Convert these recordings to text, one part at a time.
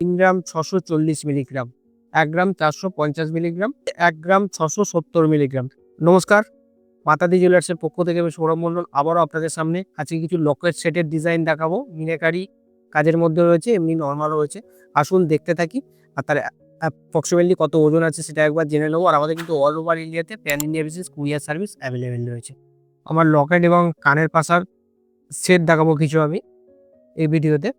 3 গ্রাম 640 milligram, 1 গ্রাম 450 milligram, 1 গ্রাম 670 milligram. নমস্কার, মাতাদি জুয়েলার্সের পক্ষ থেকে আমি সৌরভ মণ্ডল আবারও আপনাদের সামনে আজকে কিছু লকেট সেটের ডিজাইন দেখাবো। মিনাকারি কাজের মধ্যে রয়েছে, এমনি নর্মাল রয়েছে। আসুন দেখতে থাকি। আর তার অ্যাপ্রক্সিমেটলি কত ওজন আছে সেটা একবার জেনে নেবো। আর আমাদের কিন্তু অল ওভার ইন্ডিয়াতে pan India basis courier service available রয়েছে। আমার লকেট এবং কানের পাশার সেট দেখাবো কিছু আমি এই ভিডিওতে।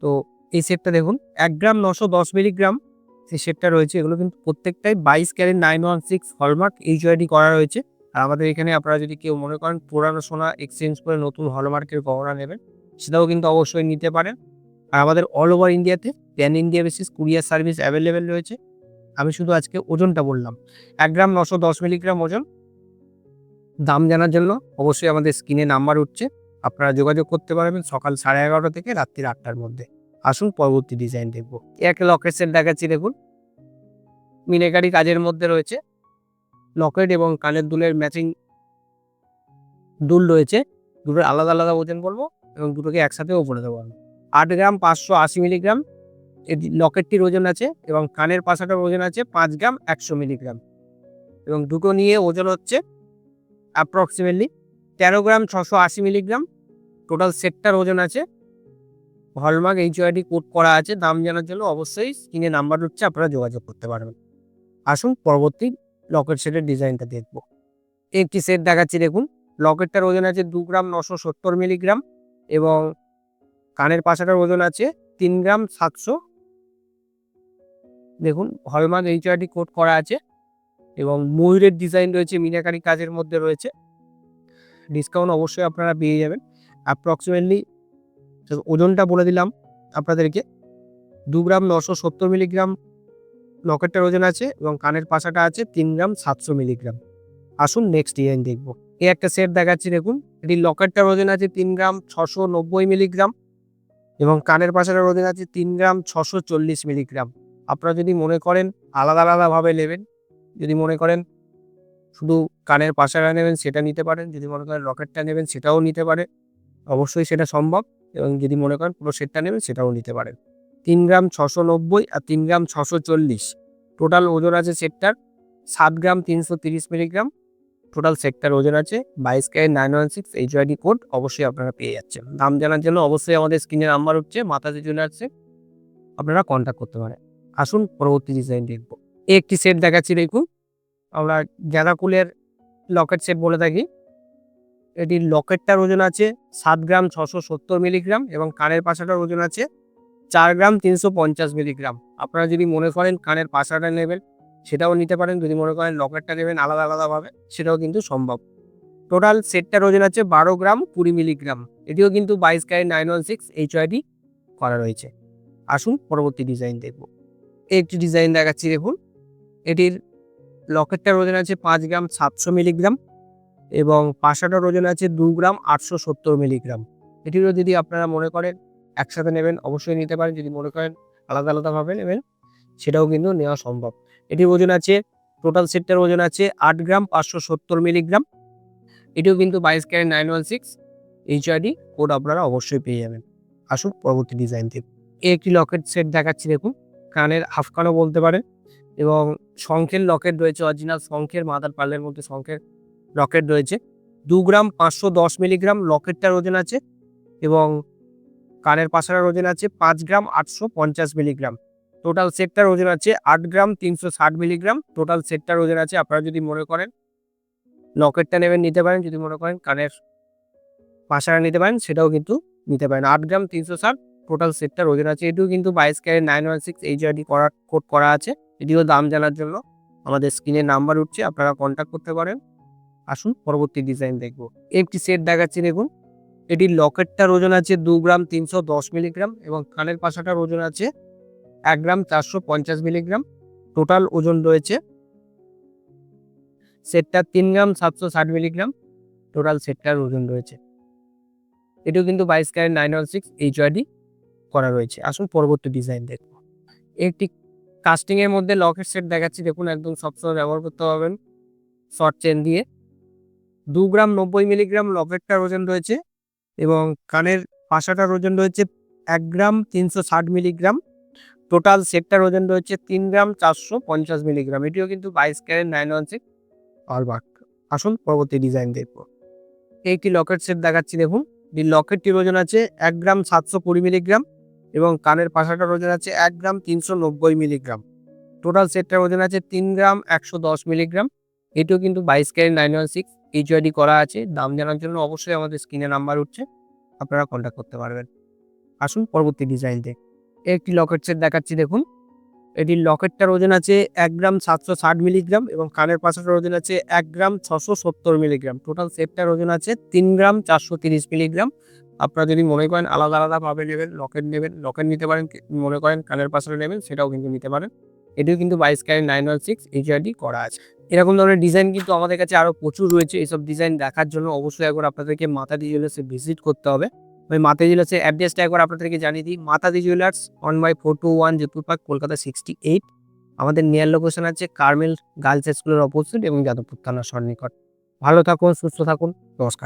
তো এই সেটটা দেখুন, 1 গ্রাম 910 মিলিগ্রাম যে সেটটা রয়েছে, এগুলো কিন্তু প্রত্যেকটাই 22 ক্যারেট 916 হলমার্ক এইচইউআইডি করা রয়েছে। আর আমাদের এখানে আপনারা যদি কেউ মনে করেন পুরানো সোনা এক্সচেঞ্জ করে নতুন হলমার্কের গহনা নেবেন, সেটাও কিন্তু অবশ্যই নিতে পারেন। আর আমাদের অল ওভার ইন্ডিয়াতে pan India basis courier service available রয়েছে। আমি শুধু আজকে ওজনটা বললাম, 1 গ্রাম 910 মিলিগ্রাম ওজন। দাম জানার জন্য অবশ্যই আমাদের স্ক্রিনে নাম্বার উঠছে, আপনারা যোগাযোগ করতে পারবেন সকাল 11:30 থেকে রাত্রি 8টার মধ্যে। আসুন পরবর্তী ডিজাইন দেখবো। একটা লকেট সেট দেখাচ্ছি দেখুন, মিনাকারি কাজের মধ্যে রয়েছে। লকেট এবং কানের দুলের ম্যাচিং দুল রয়েছে। দুটোর আলাদা আলাদা ওজন বলবো এবং দুটোকে একসাথেও বলে দেবো আমি। 8 গ্রাম 580 মিলিগ্রাম এই লকেটটির ওজন আছে এবং কানের পাশাটার ওজন আছে 5 গ্রাম 100 মিলিগ্রাম এবং দুটো নিয়ে ওজন হচ্ছে অ্যাপ্রক্সিমেটলি 13 গ্রাম 680 মিলিগ্রাম। টোটাল সেটটার ওজন আছে, হলমার্ক এইচইউআইডি কোড করা আছে। দাম জানার জন্য অবশ্যই স্ক্রিনে নাম্বার উঠছে, আপনারা যোগাযোগ করতে পারবেন। আসুন পরবর্তী লকেট সেটের ডিজাইনটা দেখব। একটি সেট দেখাচ্ছি দেখুন, লকেটটার ওজন আছে 2 গ্রাম 970 মিলিগ্রাম এবং কানের পাশাটার ওজন আছে 3 গ্রাম 700। দেখুন হলমার্ক এইচইউআইডি কোড করা আছে এবং ময়ূরের ডিজাইন রয়েছে, মিনাকারি কাজের মধ্যে রয়েছে। ডিসকাউন্ট অবশ্যই আপনারা পেয়ে যাবেন। অ্যাপ্রক্সিমেটলি ওজনটা বলে দিলাম আপনাদেরকে, 2 গ্রাম 970 মিলিগ্রাম লকেটটার ওজন আছে এবং কানের পাশাটা আছে 3 গ্রাম 700 মিলিগ্রাম। আসুন নেক্সট ডিজাইন দেখব। এই একটা সেট দেখাচ্ছি দেখুন, এটি লকেটটার ওজন আছে 3 গ্রাম 690 মিলিগ্রাম এবং কানের পাশাটার ওজন আছে 3 গ্রাম 640 মিলিগ্রাম। আপনারা যদি মনে করেন আলাদা আলাদাভাবে নেবেন, যদি মনে করেন শুধু কানের পাশাটা নেবেন সেটা নিতে পারেন, যদি মনে করেন লকেটটা নেবেন সেটাও নিতে পারে, অবশ্যই সেটা সম্ভব। এবং যদি মনে করেন পুরো সেটটা নেবেন সেটাও নিতে পারেন। 3 গ্রাম 690 আর 3 গ্রাম 640 টোটাল ওজন আছে সেটটার। 7 গ্রাম 330 মিলিগ্রাম টোটাল সেটটার ওজন আছে। 22 ক্যারেট 916 এইচইউআইডি কোড অবশ্যই আপনারা পেয়ে যাচ্ছেন। দাম জানার জন্য অবশ্যই আমাদের স্ক্রিনে নাম্বার হচ্ছে, মাতাদি জুয়েলার্সে আপনারা কন্ট্যাক্ট করতে পারেন। আসুন পরবর্তী ডিজাইন দেখব। একটি সেট দেখাচ্ছি দেখুন, আমরা গ্যাদাকুলের লকেট সেট বলে থাকি। এটির লকেটটার ওজন আছে 7 গ্রাম 670 মিলিগ্রাম এবং কানের পাশাটার ওজন আছে 4 গ্রাম 350 মিলিগ্রাম। আপনারা যদি মনে করেন কানের পাশাটা নেবেন সেটাও নিতে পারেন, যদি মনে করেন লকেটটা নেবেন আলাদা আলাদাভাবে সেটাও কিন্তু সম্ভব। টোটাল সেটটার ওজন আছে 12 গ্রাম 20 মিলিগ্রাম। এটিও কিন্তু 22 ক্যারেট 916 এইচইউআইডি করা রয়েছে। আসুন পরবর্তী ডিজাইন দেখব। একটি ডিজাইন দেখাচ্ছি দেখুন, এটির লকেটটার ওজন আছে 5 গ্রাম 700 মিলিগ্রাম এবং পাশাটার ওজন আছে 2 গ্রাম 870 মিলিগ্রাম। এটিরও যদি আপনারা মনে করেন একসাথে নেবেন অবশ্যই নিতে পারেন, যদি মনে করেন আলাদা আলাদাভাবে নেবেন সেটাও কিন্তু নেওয়া সম্ভব। এটির ওজন আছে, টোটাল সেটটার ওজন আছে 8 গ্রাম 570 মিলিগ্রাম। এটিও কিন্তু 22 ক্যারেট 916 এইচইউআইডি কোড আপনারা অবশ্যই পেয়ে যাবেন। আসুন পরবর্তী ডিজাইন দেখুন। একটি লকেট সেট দেখাচ্ছি দেখুন, কানের হাফকানও বলতে পারেন এবং শঙ্খের লকেট রয়েছে, অরিজিনাল শঙ্খের মাদার পার্লের মধ্যে শঙ্খের লকেট রয়েছে। 2 গ্রাম 510 মিলিগ্রাম লকেটটার ওজন আছে এবং কানের পাশাটার ওজন আছে 5 গ্রাম 850 মিলিগ্রাম। টোটাল সেটটার ওজন আছে 8 গ্রাম 360 মিলিগ্রাম। টোটাল সেটটার ওজন আছে, আপনারা যদি মনে করেন লকেটটা নেবেন নিতে পারেন, যদি মনে করেন কানের পাশাটা নিতে পারেন সেটাও কিন্তু নিতে পারেন। 8 গ্রাম 360 টোটাল সেটটার ওজন আছে। এটিও কিন্তু 22 ক্যারেট 916 এইচইউআইডি কোড করা আছে। এটিও দাম জানার জন্য আমাদের স্ক্রিনে নাম্বার উঠছে, আপনারা কন্ট্যাক্ট করতে পারেন। আসুন পরবর্তী ডিজাইন দেখব। একটি সেট দেখাচ্ছি দেখুন, এটির লকেটটার ওজন আছে 2 গ্রাম 310 মিলিগ্রাম এবং কানের পাশাটার ওজন আছে 1 গ্রাম 450 মিলিগ্রাম। টোটাল ওজন রয়েছে সেটটা 3 গ্রাম 760 মিলিগ্রাম। টোটাল সেটটার ওজন রয়েছে। এটিও কিন্তু 22 ক্যারেট 916 এইচইউআইডি করা রয়েছে। আসুন পরবর্তী ডিজাইন দেখব। একটি কাস্টিং এর মধ্যে লকেট সেট দেখাচ্ছি দেখুন, একদম সবসময় ব্যবহার করতে পারবেন শর্ট চেন দিয়ে। 2 গ্রাম 90 মিলিগ্রাম লকেটটার ওজন রয়েছে এবং কানের পাশাটার ওজন রয়েছে 1 গ্রাম 360 মিলিগ্রাম। টোটাল সেটটার ওজন রয়েছে 3 গ্রাম 450 মিলিগ্রাম। এটিও কিন্তু 22 ক্যারেট 916 হলমার্ক। আসুন পরবর্তী ডিজাইন দেখব। একটি লকেট সেট দেখাচ্ছি দেখুন। এই লকেটটির ওজন আছে 1 গ্রাম 720 মিলিগ্রাম এবং কানের পাশাটার ওজন আছে 1 গ্রাম 390 মিলিগ্রাম। টোটাল সেটটার ওজন আছে 3 গ্রাম 110 মিলিগ্রাম। এটিও কিন্তু 22 ক্যারেট 916 HYD করা আছে। দাম জানার জন্য অবশ্যই আমাদের স্ক্রিনে নাম্বার উঠছে, আপনারা কন্ট্যাক্ট করতে পারবেন। আসুন পরবর্তী ডিজাইন দেখি। একটি লকেট সেট দেখাচ্ছি দেখুন। এটির লকেটটার ওজন আছে 1 গ্রাম 760 মিলিগ্রাম এবং কানের পাশাটার ওজন আছে 1 গ্রাম 670 মিলিগ্রাম। টোটাল সেটটার ওজন আছে 3 গ্রাম 430 মিলিগ্রাম। আপনারা যদি মনে করেন আলাদা আলাদাভাবে নেবেন, লকেট নিতে পারেন, মনে করেন কানের পাশাটা নেবেন, সেটাও কিন্তু নিতে পারেন। এটিও কিন্তু 22 ক্যারেট 916 HYD করা আছে। এরকম ধরনের ডিজাইন কিন্তু আমাদের কাছে আরও প্রচুর রয়েছে। এইসব ডিজাইন দেখার জন্য অবশ্যই একবার আপনাদেরকে মাতাদি জুয়েলার্সে ভিজিট করতে হবে। ওই মাতাদি জুয়েলার্সের অ্যাড্রেসটা একবার আপনাদেরকে জানিয়ে দিই। মাতাদি জুয়েলার্স 1/421 যোধপুর পার্ক, কলকাতা 68। আমাদের নিয়ার লোকেশন আছে কার্মেল গার্লস স্কুলের অপোজিট এবং যাদবপুর থানার সন্নিকট। ভালো থাকুন, সুস্থ থাকুন, নমস্কার।